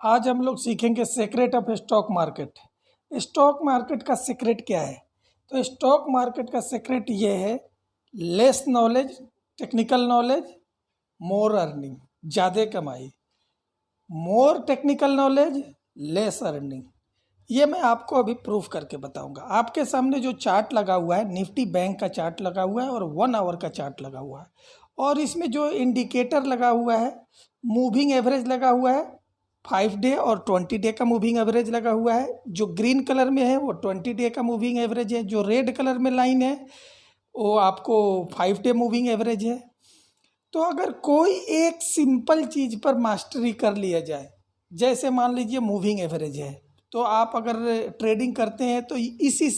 आज हम लोग सीखेंगे secret of stock market. Stock market का सीक्रेट क्या है? तो स्टॉक मार्केट का सीक्रेट ये है, लेस नॉलेज, टेक्निकल नॉलेज, मोर अर्निंग। ज़्यादा कमाई, more technical knowledge, less earning. ये मैं आपको अभी प्रूफ करके बताऊंगा। आपके सामने जो चार्ट लगा हुआ है, निफ्टी बैंक का चार्ट लगा हुआ है और 1 आवर का चार्ट लगा हुआ है, और इसमें जो इंडिकेटर लगा हुआ है, मूविंग एवरेज लगा हुआ है, 5 डे और 20 डे का मूविंग एवरेज लगा हुआ है। जो ग्रीन कलर में है वो 20 डे का मूविंग एवरेज है, जो रेड कलर में लाइन है वो आपको 5 डे मूविंग एवरेज है। तो अगर कोई एक सिंपल चीज़ पर मास्टरी कर लिया जाए, जैसे मान लीजिए मूविंग एवरेज है, तो आप अगर ट्रेडिंग करते हैं तो इसी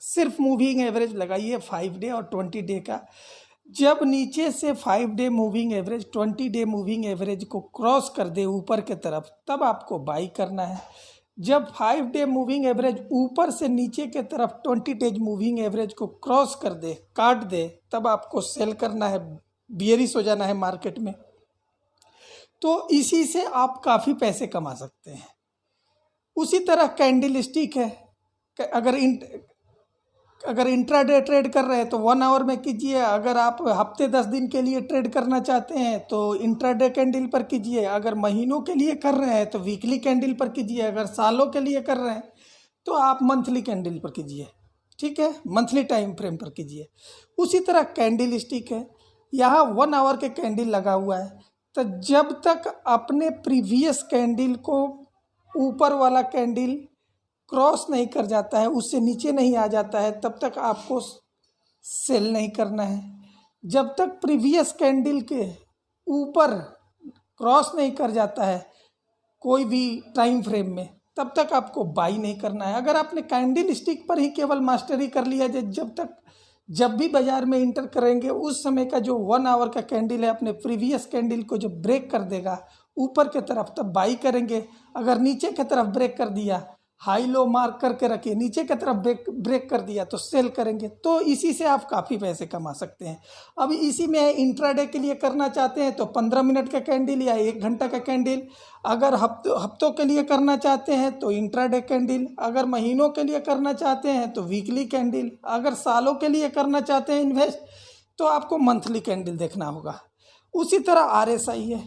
सिर्फ मूविंग एवरेज लगाइए 5 डे और 20 डे का। जब नीचे से 5 day moving average 20 day moving average को क्रॉस कर दे ऊपर के तरफ, तब आपको बाई करना है। जब 5 डे मूविंग एवरेज ऊपर से नीचे के तरफ 20 डेज मूविंग एवरेज को क्रॉस कर दे, काट दे, तब आपको सेल करना है, बियरिश हो जाना है मार्केट में। तो इसी से आप काफ़ी पैसे कमा सकते हैं। उसी तरह कैंडल स्टिक है। अगर इंट्राडे ट्रेड कर रहे हैं तो 1 आवर में कीजिए। अगर आप हफ्ते 10 दिन के लिए ट्रेड करना चाहते हैं तो इंट्राडे कैंडल पर कीजिए। अगर महीनों के लिए कर रहे हैं तो वीकली कैंडल पर कीजिए। अगर सालों के लिए कर रहे हैं तो आप मंथली कैंडल पर कीजिए। ठीक है, मंथली टाइम फ्रेम पर कीजिए। उसी तरह कैंडल स्टिक है, यहाँ 1 आवर के कैंडल लगा हुआ है। तो जब तक अपने प्रीवियस कैंडल को ऊपर वाला कैंडल क्रॉस नहीं कर जाता है, उससे नीचे नहीं आ जाता है, तब तक आपको सेल नहीं करना है। जब तक प्रीवियस कैंडल के ऊपर क्रॉस नहीं कर जाता है कोई भी टाइम फ्रेम में, तब तक आपको बाई नहीं करना है। अगर आपने कैंडल स्टिक पर ही केवल मास्टरी कर लिया, जब भी बाजार में इंटर करेंगे उस समय का जो 1 आवर का कैंडल है अपने प्रीवियस कैंडल को जब ब्रेक कर देगा ऊपर के तरफ, तब बाई करेंगे। अगर नीचे की तरफ ब्रेक कर दिया, हाई लो मार्क करके रखिए, नीचे की तरफ ब्रेक कर दिया तो सेल करेंगे। तो इसी से आप काफ़ी पैसे कमा सकते हैं। अब इसी में इंट्राडे के लिए करना चाहते हैं तो 15 मिनट का कैंडल या 1 घंटा का कैंडल। अगर हफ्तों के लिए करना चाहते हैं तो इंट्राडे कैंडल। अगर महीनों के लिए करना चाहते हैं तो वीकली कैंडल। अगर सालों के लिए करना चाहते हैं इन्वेस्ट तो आपको मंथली कैंडल देखना होगा। उसी तरह RSI है।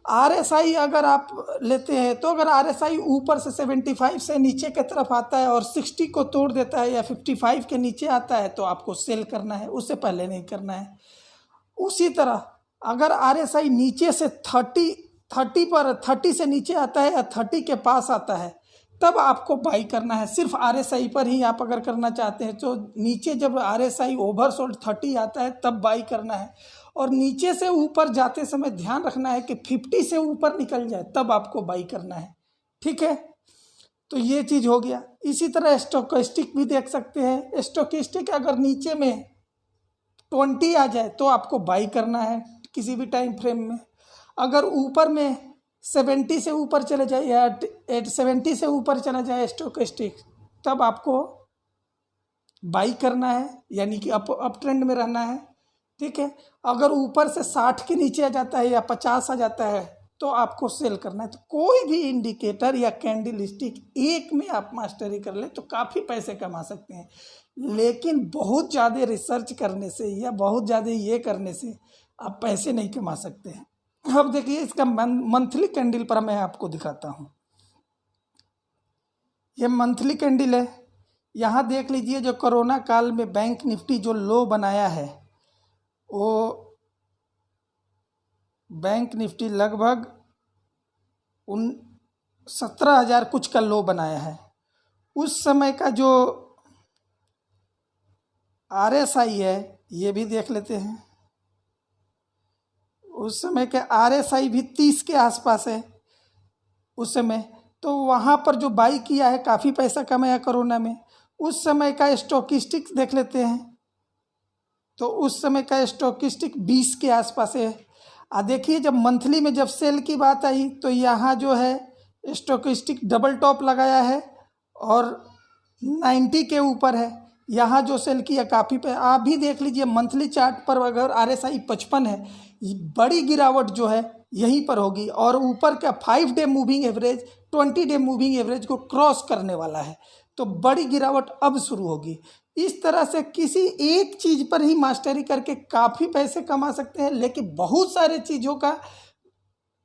RSI अगर आप लेते हैं तो अगर RSI ऊपर से 75 से नीचे की तरफ आता है और 60 को तोड़ देता है या 55 के नीचे आता है तो आपको सेल करना है, उससे पहले नहीं करना है। उसी तरह अगर RSI नीचे से 30 से नीचे आता है या 30 के पास आता है, तब आपको बाई करना है। सिर्फ RSI पर ही आप अगर करना चाहते हैं तो नीचे जब RSI ओवरसोल्ड 30 आता है तब बाई करना है, और नीचे से ऊपर जाते समय ध्यान रखना है कि 50 से ऊपर निकल जाए तब आपको बाई करना है। ठीक है, तो ये चीज़ हो गया। इसी तरह स्टोकेस्टिक भी देख सकते हैं। स्टोकेस्टिक अगर नीचे में 20 आ जाए तो आपको बाई करना है किसी भी टाइम फ्रेम में। अगर ऊपर में 70 से ऊपर चले जाए या 70 से ऊपर चला जाए स्टोकेस्टिक, तब आपको बाई करना है, यानी कि अप ट्रेंड में रहना है। ठीक है, अगर ऊपर से 60 के नीचे आ जाता है या 50 आ जाता है तो आपको सेल करना है। तो कोई भी इंडिकेटर या कैंडल स्टिक एक में आप मास्टरी कर ले तो काफ़ी पैसे कमा सकते हैं, लेकिन बहुत ज़्यादा रिसर्च करने से या बहुत ज़्यादा ये करने से आप पैसे नहीं कमा सकते हैं। अब देखिए, इसका मंथली कैंडल पर मैं आपको दिखाता हूँ। ये मंथली कैंडल है। यहाँ देख लीजिए, जो कोरोना काल में बैंक निफ्टी जो लो बनाया है, वो बैंक निफ्टी लगभग 17,000 कुछ का लो बनाया है। उस समय का जो RSI है ये भी देख लेते हैं। उस समय के RSI भी 30 के आसपास है उस समय। तो वहाँ पर जो बाई किया है काफ़ी पैसा कमाया कोरोना में। उस समय का स्टोकिस्टिक देख लेते हैं, तो उस समय का स्टोकिस्टिक 20 के आसपास है। देखिए, जब मंथली में जब सेल की बात आई तो यहाँ जो है स्टोकिस्टिक डबल टॉप लगाया है और 90 के ऊपर है। यहाँ जो सेल किया काफ़ी पे, आप भी देख लीजिए मंथली चार्ट पर अगर RSI 55 है, बड़ी गिरावट जो है यहीं पर होगी और ऊपर का 5 day moving average 20 day moving average को क्रॉस करने वाला है, तो बड़ी गिरावट अब शुरू होगी। इस तरह से किसी एक चीज़ पर ही मास्टरी करके काफ़ी पैसे कमा सकते हैं, लेकिन बहुत सारे चीज़ों का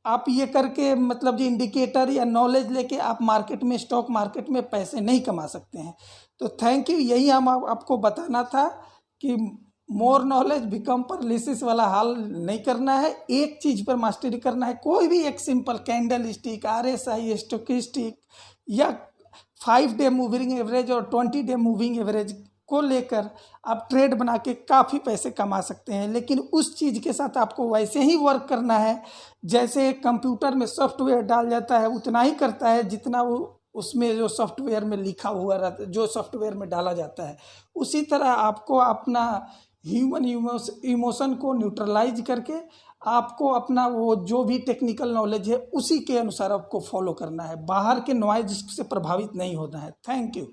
आप ये करके मतलब जो इंडिकेटर या नॉलेज लेके आप मार्केट में, स्टॉक मार्केट में पैसे नहीं कमा सकते हैं। तो थैंक यू, यही हम आपको बताना था कि मोर नॉलेज बिकम पैरालिसिस वाला हाल नहीं करना है, एक चीज़ पर मास्टरी करना है। कोई भी एक simple candle stick, RSI, stochastic या 5 डे मूविंग एवरेज और 20 डे मूविंग एवरेज को लेकर आप ट्रेड बना के काफ़ी पैसे कमा सकते हैं। लेकिन उस चीज़ के साथ आपको वैसे ही वर्क करना है जैसे कंप्यूटर में सॉफ्टवेयर डाल जाता है उतना ही करता है जितना वो उसमें जो सॉफ्टवेयर में लिखा हुआ रहता है, जो सॉफ्टवेयर में डाला जाता है। उसी तरह आपको अपना ह्यूमन इमोशन को न्यूट्रलाइज करके आपको अपना वो जो भी टेक्निकल नॉलेज है उसी के अनुसार आपको फॉलो करना है, बाहर के नॉइज से प्रभावित नहीं होना है। Thank you.